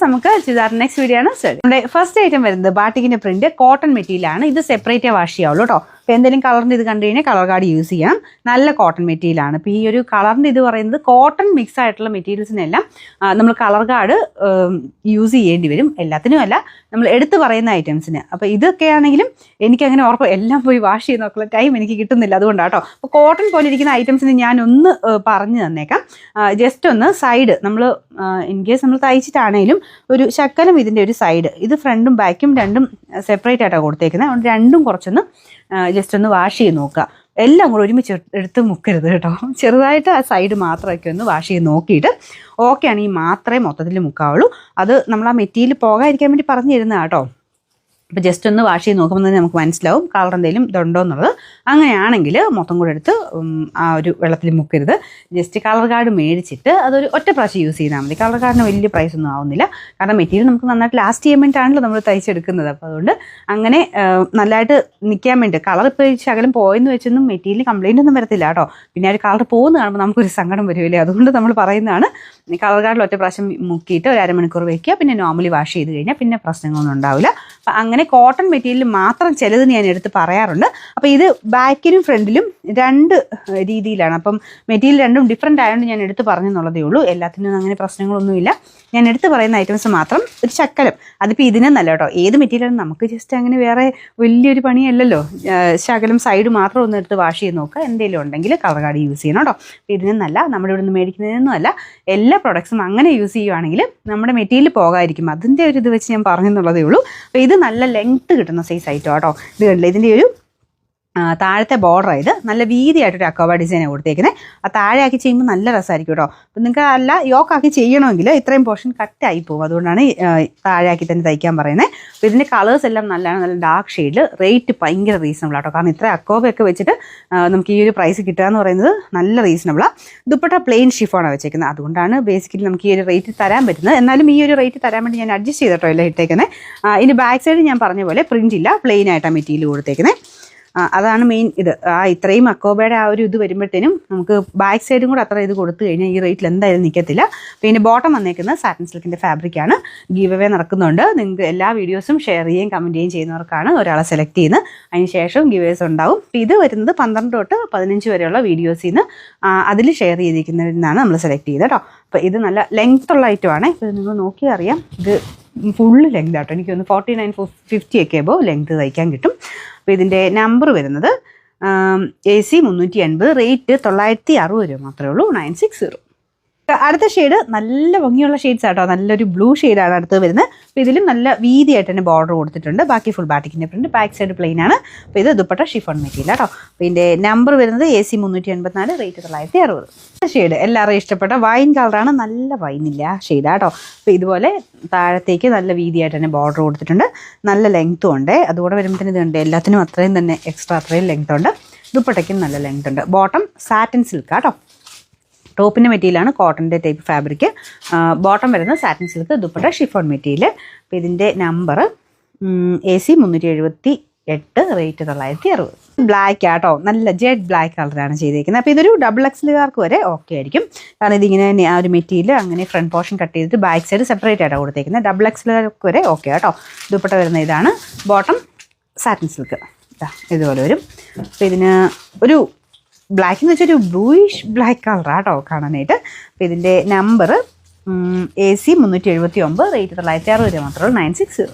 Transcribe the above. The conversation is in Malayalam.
നമുക്ക് ചുരിദാർ നെക്സ്റ്റ് വീഡിയോ ആണ്. നമ്മുടെ ഫസ്റ്റ് ഐറ്റം വരുന്നത് ബാട്ടിക്കിന്റെ പ്രിന്റ് കോട്ടൺ മെറ്റീരിയൽ ആണ്. ഇത് സെപ്പറേറ്റ് വാഷ് ചെയ്യാവുള്ളൂ കേട്ടോ. അപ്പോൾ എന്തെങ്കിലും കളറിൻ്റെ ഇത് കണ്ടു കഴിഞ്ഞാൽ കളർ കാർഡ് യൂസ് ചെയ്യാം. നല്ല കോട്ടൺ മെറ്റീരിയൽ ആണ്. അപ്പോൾ ഈ ഒരു കളറിൻ്റെ ഇത് പറയുന്നത് കോട്ടൺ മിക്സ് ആയിട്ടുള്ള മെറ്റീരിയൽസിനെല്ലാം നമ്മൾ കളർ കാർഡ് യൂസ് ചെയ്യേണ്ടി വരും. എല്ലാത്തിനും അല്ല, നമ്മൾ എടുത്ത് പറയുന്ന ഐറ്റംസിന്. അപ്പോൾ ഇതൊക്കെ ആണെങ്കിലും എനിക്കങ്ങനെ ഉറപ്പ് എല്ലാം പോയി വാഷ് ചെയ്ത് നോക്കുള്ള ടൈം എനിക്ക് കിട്ടുന്നില്ല, അതുകൊണ്ടാണ് കേട്ടോ. അപ്പോൾ കോട്ടൺ പോലെ ഇരിക്കുന്ന ഐറ്റംസിന് ഞാനൊന്ന് പറഞ്ഞു തന്നേക്കാം. ജസ്റ്റ് ഒന്ന് സൈഡ് നമ്മൾ ഇൻ കേസ് നമ്മൾ തയ്ച്ചിട്ടാണേലും ഒരു ശക്കലം ഇതിൻ്റെ ഒരു സൈഡ്, ഇത് ഫ്രണ്ടും ബാക്കും രണ്ടും സെപ്പറേറ്റ് ആയിട്ടാണ് കൊടുത്തേക്കുന്നത്. അതുകൊണ്ട് രണ്ടും കുറച്ചൊന്ന് ജസ്റ്റ് ഒന്ന് വാഷ് ചെയ്ത് നോക്കുക. എല്ലാം കൂടെ ഒരുമിച്ച് എടുത്ത് മുക്കരുത് കേട്ടോ. ചെറുതായിട്ട് ആ സൈഡ് മാത്രമൊക്കെ ഒന്ന് വാഷ് ചെയ്ത് നോക്കിയിട്ട് ഓക്കെ ആണെങ്കിൽ മാത്രമേ മൊത്തത്തിൽ മുക്കാവുള്ളൂ. അത് നമ്മൾ ആ മെറ്റീരിയൽ പോകാതിരിക്കാൻ വേണ്ടി പറഞ്ഞു തരുന്നതാണ് കേട്ടോ. അപ്പോൾ ജസ്റ്റ് ഒന്ന് വാഷ് ചെയ്ത് നോക്കുമ്പോൾ തന്നെ നമുക്ക് മനസ്സിലാവും കളർ എന്തെങ്കിലും ഇതുണ്ടോ എന്നുള്ളത്. അങ്ങനെയാണെങ്കിൽ മൊത്തം കൂടെ എടുത്ത് ആ ഒരു വെള്ളത്തിൽ മുക്കരുത്. ജസ്റ്റ് കളർ കാർഡ് മേടിച്ചിട്ട് അതൊരു ഒറ്റ പ്രാവശ്യം യൂസ് ചെയ്താൽ മതി. കളർ കാർഡിന് വലിയ പ്രൈസ് ഒന്നും ആവുന്നില്ല, കാരണം മെറ്റീരിയൽ നമുക്ക് നന്നായിട്ട് ലാസ്റ്റ് ചെയ്യാൻ വേണ്ടിയിട്ടാണല്ലോ നമ്മൾ തയ്ച്ചെടുക്കുന്നത്. അപ്പോൾ അതുകൊണ്ട് അങ്ങനെ നല്ലതായിട്ട് നിൽക്കാൻ വേണ്ടി കളർ ഇപ്പോൾ ശകലം പോയെന്ന് വെച്ചൊന്നും മെറ്റീരിയൽ കംപ്ലയിൻ്റ് ഒന്നും വരത്തില്ല കേട്ടോ. പിന്നെ ആ ഒരു കളർ പോകുന്ന കാണുമ്പോൾ നമുക്കൊരു സങ്കടം വരുമല്ലേ, അതുകൊണ്ട് നമ്മൾ പറയുന്നതാണ് കളർ കാർഡിൽ ഒറ്റ പ്രാവശ്യം മുക്കിയിട്ട് ഒരു അരമണിക്കൂർ വയ്ക്കുക. പിന്നെ നോർമലി വാഷ് ചെയ്ത് കഴിഞ്ഞാൽ പിന്നെ പ്രശ്നങ്ങളൊന്നും ഉണ്ടാവില്ല. അപ്പം അങ്ങനെ കോട്ടൺ മെറ്റീരിയൽ മാത്രം ചിലത് ഞാൻ എടുത്ത് പറയാറുണ്ട്. അപ്പോൾ ഇത് ബാക്കിലും ഫ്രണ്ടിലും രണ്ട് രീതിയിലാണ്. അപ്പം മെറ്റീരിയൽ രണ്ടും ഡിഫറെൻ്റ് ആയതുകൊണ്ട് ഞാൻ എടുത്ത് പറഞ്ഞെന്നുള്ളതേ ഉള്ളൂ. എല്ലാത്തിനും അങ്ങനെ പ്രശ്നങ്ങളൊന്നുമില്ല. ഞാൻ എടുത്ത് പറയുന്ന ഐറ്റംസ് മാത്രം ഒരു ശക്കലം, അതിപ്പോൾ ഇതിനെന്നല്ല കേട്ടോ, ഏത് മെറ്റീരിയലും നമുക്ക് ജസ്റ്റ് അങ്ങനെ വേറെ വലിയൊരു പണിയല്ലല്ലോ. ശകലം സൈഡ് മാത്രം ഒന്ന് എടുത്ത് വാഷ് ചെയ്ത് നോക്കുക. എന്തെങ്കിലും ഉണ്ടെങ്കിൽ കളർ കാർഡ് യൂസ് ചെയ്യണം കേട്ടോ. അപ്പോൾ ഇതിനെന്നല്ല, നമ്മുടെ ഇവിടെ നിന്ന് മേടിക്കുന്നതിനൊന്നും അല്ല. എല്ലാ പ്രൊഡക്ട്സും അങ്ങനെ യൂസ് ചെയ്യുവാണെങ്കിൽ നമ്മുടെ മെറ്റീരിയൽ പോകാതിരിക്കും. അതിൻ്റെ ഒരു ഇത് വെച്ച് ഞാൻ പറഞ്ഞെന്നുള്ളതേ ഉള്ളൂ. അപ്പോൾ ഇത് നല്ല ലെങ്ത്ത് കിട്ടുന്ന സൈസ് ഐറ്റം കേട്ടോ. ഇത് കണ്ടില്ല, ഇതിൻ്റെ ഒരു താഴത്തെ ബോർഡർ ഇത് നല്ല വീതിയായിട്ടൊരു അക്കോബ ഡിസൈനാണ് കൊടുത്തേക്കുന്നത്. ആ താഴെയാക്കി ചെയ്യുമ്പോൾ നല്ല രസമായിരിക്കും കേട്ടോ. അപ്പം നിങ്ങൾക്ക് അല്ല യോക്കാക്കി ചെയ്യണമെങ്കിൽ ഇത്രയും പോർഷൻ കട്ടായി പോകും. അതുകൊണ്ടാണ് താഴെയാക്കി തന്നെ തയ്ക്കാൻ പറയുന്നത്. അപ്പോൾ ഇതിൻ്റെ കളേഴ്സ് എല്ലാം നല്ല ഡാർക്ക് ഷെയ്ഡിൽ. റേറ്റ് ഭയങ്കര റീസണബിൾ ആട്ടോ, കാരണം ഇത്ര അക്കോബയൊക്കെ വെച്ചിട്ട് നമുക്ക് ഈ ഒരു പ്രൈസ് കിട്ടുക എന്ന് പറയുന്നത് നല്ല റീസണബിളാണ്. ദുപ്പട്ട പ്ലെയിൻ ഷിഫോണാണ് വെച്ചേക്കുന്നത്, അതുകൊണ്ടാണ് ബേസിക്കലി നമുക്ക് ഈ ഒരു റേറ്റ് തരാൻ പറ്റുന്നത്. എന്നാലും ഈ ഒരു റേറ്റ് തരാൻ വേണ്ടി ഞാൻ അഡ്ജസ്റ്റ് ചെയ്തിട്ടോ എല്ലാം ഇട്ടേക്കുന്നത്. ഇതിൻ്റെ ബാക്ക് സൈഡ് ഞാൻ പറഞ്ഞ പോലെ പ്രിൻ്റ് ഇല്ല, പ്ലെയിൻ ആയിട്ടാണ് മെറ്റീരിയൽ കൊടുത്തേക്കുന്നത്. അതാണ് മെയിൻ ഇത്. ഇത്രയും അക്കോബയുടെ ആ ഒരു ഇത് വരുമ്പോഴത്തേനും നമുക്ക് ബാക്ക് സൈഡും കൂടെ അത്ര ഇത് കൊടുത്തു കഴിഞ്ഞാൽ ഈ റേറ്റിൽ എന്തായാലും നിൽക്കത്തില്ല. പിന്നെ ബോട്ടം വന്നേക്കുന്നത് സാറ്റിൻ സിൽക്കിൻ്റെ ഫാബ്രിക്കാണ്. ഗീവ് അവേ നടക്കുന്നുണ്ട്. നിങ്ങൾക്ക് എല്ലാ വീഡിയോസും ഷെയർ ചെയ്യുകയും കമൻറ്റ് ചെയ്യുകയും ചെയ്യുന്നവർക്കാണ് ഒരാളെ സെലക്ട് ചെയ്യുന്നത്. അതിന് ശേഷം ഗീവ് അവേസ് ഉണ്ടാവും. ഇത് വരുന്നത് 12 തൊട്ട് 15 വരെയുള്ള വീഡിയോസിൽ നിന്ന് അതിൽ ഷെയർ ചെയ്തിരിക്കുന്നതിൽ നിന്നാണ് നമ്മൾ സെലക്ട് ചെയ്തത് കേട്ടോ. അപ്പോൾ ഇത് നല്ല ലെങ്ത് ഉള്ള ഐറ്റമാണ്. ഇപ്പോൾ നിങ്ങൾ നോക്കിയാൽ അറിയാം, ഇത് ഫുള്ള് ലെങ്ത് ആട്ടോ. എനിക്കൊന്ന് 49-50 ഒക്കെ ആകുമ്പോൾ ലെങ്ത് തയ്ക്കാൻ കിട്ടും. അപ്പോൾ ഇതിൻ്റെ നമ്പർ വരുന്നത് AC 380, റേറ്റ് 960 രൂപ മാത്രമേ ഉള്ളൂ, 960. അടുത്ത ഷെയ്ഡ് നല്ല ഭംഗിയുള്ള ഷെയ്ഡ്സ് ആട്ടോ. നല്ലൊരു ബ്ലൂ ഷെയ്ഡാണ് അടുത്ത് വരുന്നത്. അപ്പോൾ ഇതിലും നല്ല വീതിയായിട്ട് തന്നെ ബോർഡർ കൊടുത്തിട്ടുണ്ട്. ബാക്കി ഫുൾ ബാറ്റിക്കിൻ്റെ പ്രിന്റ്, ബാക്ക് സൈഡ് പ്ലെയിൻ ആണ്. അപ്പോൾ ഇത് ദുപ്പട്ട ഷിഫോൺ മെറ്റീരിയൽ കേട്ടോ. അപ്പോൾ ഇതിൻ്റെ നമ്പർ വരുന്നത് AC 384, റേറ്റ് 960. ഷെയ്ഡ് എല്ലാവരും ഇഷ്ടപ്പെട്ട വൈൻ കളറാണ്, നല്ല വൈനില്ല ഷെയ്ഡാട്ടോ. അപ്പോൾ ഇതുപോലെ താഴത്തേക്ക് നല്ല വീതിയായിട്ട് തന്നെ ബോർഡർ കൊടുത്തിട്ടുണ്ട്. നല്ല ലെങ്ത്തും ഉണ്ട്. അതുകൂടെ വരുമ്പോഴത്തേന് ഇതുണ്ട്, എല്ലാത്തിനും അത്രയും തന്നെ എക്സ്ട്രാ അത്രയും ലെങ്ത് ഉണ്ട്. ദുപ്പട്ടയ്ക്കും നല്ല ലെങ്ത് ഉണ്ട്. ബോട്ടം സാറ്റിൻ സിൽക്ക് കേട്ടോ. ടോപ്പിൻ്റെ മെറ്റീരിയലാണ് കോട്ടൻ്റെ ടൈപ്പ് ഫാബ്രിക്. ബോട്ടം വരുന്നത് satin silk, dupatta chiffon material. അപ്പോൾ ഇതിൻ്റെ നമ്പർ AC 378, റേറ്റ് 960. ബ്ലാക്ക് ആട്ടോ, നല്ല ജെഡ് ബ്ലാക്ക് കളറാണ് ചെയ്തേക്കുന്നത്. അപ്പോൾ ഇതൊരു XXLകാർക്ക് വരെ ഓക്കെ ആയിരിക്കും, കാരണം ഇതിങ്ങനെ ആ ഒരു മെറ്റീരിയൽ അങ്ങനെ ഫ്രണ്ട് പോർഷൻ കട്ട് ചെയ്തിട്ട് ബാക്ക് സൈഡ് സെപ്പറേറ്റ് ആയിട്ടാണ് കൊടുത്തേക്കുന്നത്. XXLകാർക്ക് വരെ ഓക്കെ കേട്ടോ. ദുപ്പട്ട വരുന്ന ഇതാണ്. ബോട്ടം സാറ്റിൻ സിൽക്ക് ഇതുപോലെ വരും. അപ്പോൾ ഇതിന് ഒരു ബ്ലാക്ക് എന്ന് വെച്ചാൽ ഒരു ബ്ലൂയിഷ് ബ്ലാക്ക് കളറാണ് കേട്ടോ കാണാനായിട്ട്. അപ്പോൾ ഇതിൻ്റെ നമ്പർ AC 379, റേറ്റ് 960 രൂപ മാത്രമേ ഉള്ളൂ, 960.